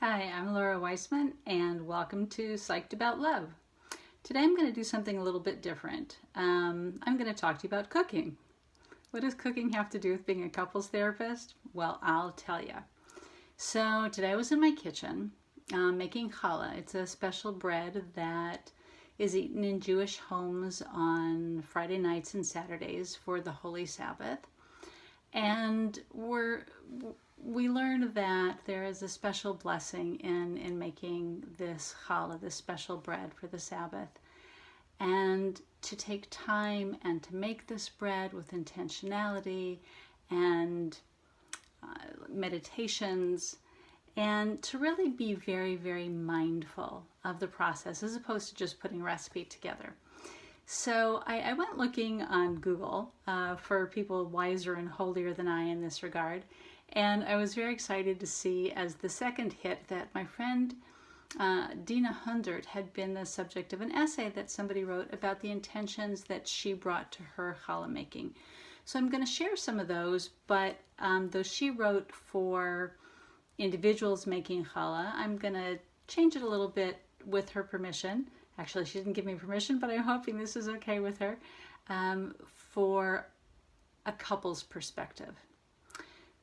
Hi, I'm Laura Weissman and welcome to Psyched About Love. Today I'm going to do something a little bit different. I'm going to talk to you about cooking. What does cooking have to do with being a couples therapist? Well, I'll tell you. So today I was in my kitchen making challah. It's a special bread that is eaten in Jewish homes on Friday nights and Saturdays for the Holy Sabbath. And we learned that there is a special blessing in making this challah, this special bread for the Sabbath. And to take time and to make this bread with intentionality and meditations, and to really be very, very mindful of the process as opposed to just putting recipe together. So I went looking on Google for people wiser and holier than I in this regard. And I was very excited to see as the second hit that my friend Dina Hundert had been the subject of an essay that somebody wrote about the intentions that she brought to her challah making. So I'm going to share some of those, but though she wrote for individuals making challah, I'm going to change it a little bit with her permission. Actually, she didn't give me permission, but I'm hoping this is okay with her, for a couple's perspective.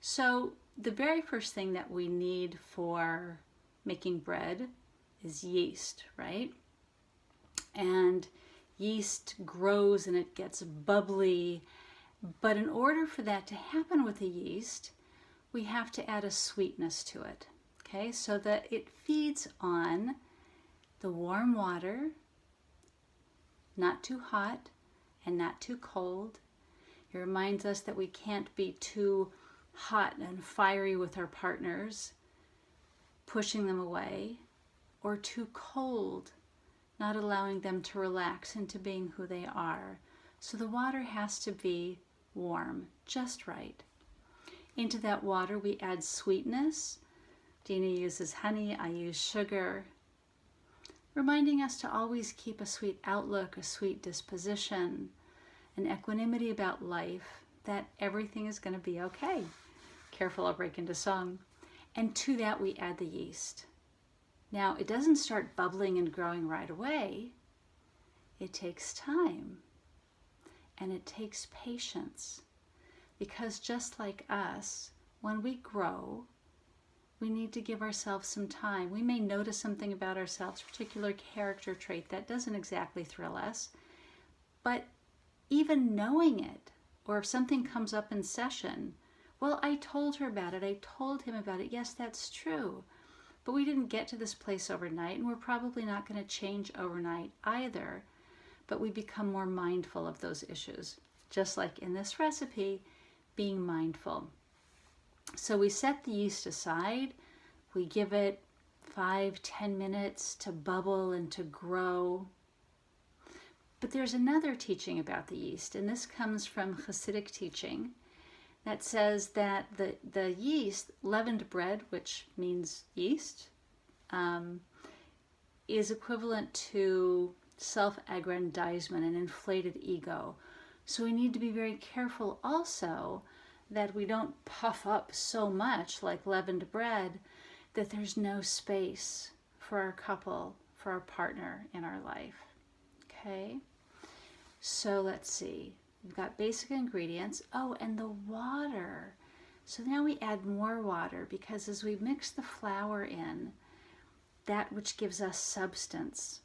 So the very first thing that we need for making bread is yeast, right? And yeast grows and it gets bubbly, but in order for that to happen with the yeast, we have to add a sweetness to it, okay? So that it feeds on the warm water, not too hot and not too cold. It reminds us that we can't be too hot and fiery with our partners, pushing them away, or too cold, not allowing them to relax into being who they are. So the water has to be warm, just right. Into that water we add sweetness. Dina uses honey, I use sugar, reminding us to always keep a sweet outlook, a sweet disposition, an equanimity about life, that everything is going to be okay. Careful, I'll break into song. And to that we add the yeast. Now, it doesn't start bubbling and growing right away. It takes time. And it takes patience. Because just like us, when we grow, we need to give ourselves some time. We may notice something about ourselves, a particular character trait that doesn't exactly thrill us, but even knowing it, or if something comes up in session, well, I told her about it, I told him about it, yes, that's true, but we didn't get to this place overnight, and we're probably not going to change overnight either, but we become more mindful of those issues, just like in this recipe, being mindful. So we set the yeast aside, we give it 5-10 minutes to bubble and to grow. But there's another teaching about the yeast, and this comes from Hasidic teaching that says that the yeast, leavened bread, which means yeast, is equivalent to self-aggrandizement, an inflated ego. So we need to be very careful also that we don't puff up so much like leavened bread that there's no space for our couple, for our partner in our life. Okay, so let's see. We've got basic ingredients. Oh, and the water. So now we add more water because as we mix the flour in, that which gives us substance,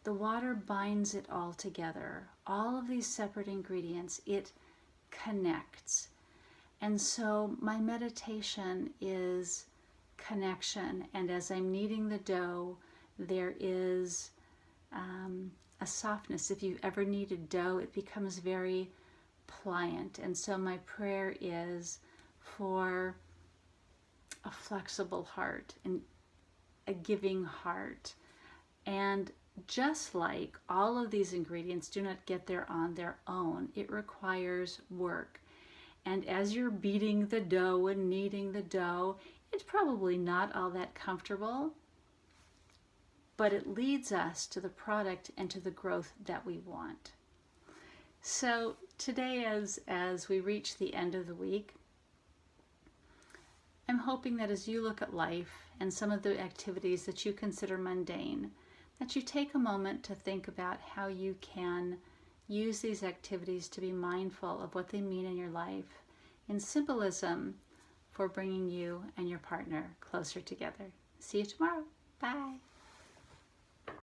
the water binds it all together. All of these separate ingredients, it connects. And so my meditation is connection. And as I'm kneading the dough, there is a softness. If you've ever kneaded dough, it becomes very pliant. And so my prayer is for a flexible heart and a giving heart. And just like all of these ingredients do not get there on their own, it requires work. And as you're beating the dough and kneading the dough, it's probably not all that comfortable, but it leads us to the product and to the growth that we want. So today, as we reach the end of the week, I'm hoping that as you look at life and some of the activities that you consider mundane, that you take a moment to think about how you can use these activities to be mindful of what they mean in your life in symbolism for bringing you and your partner closer together. See you tomorrow. Bye.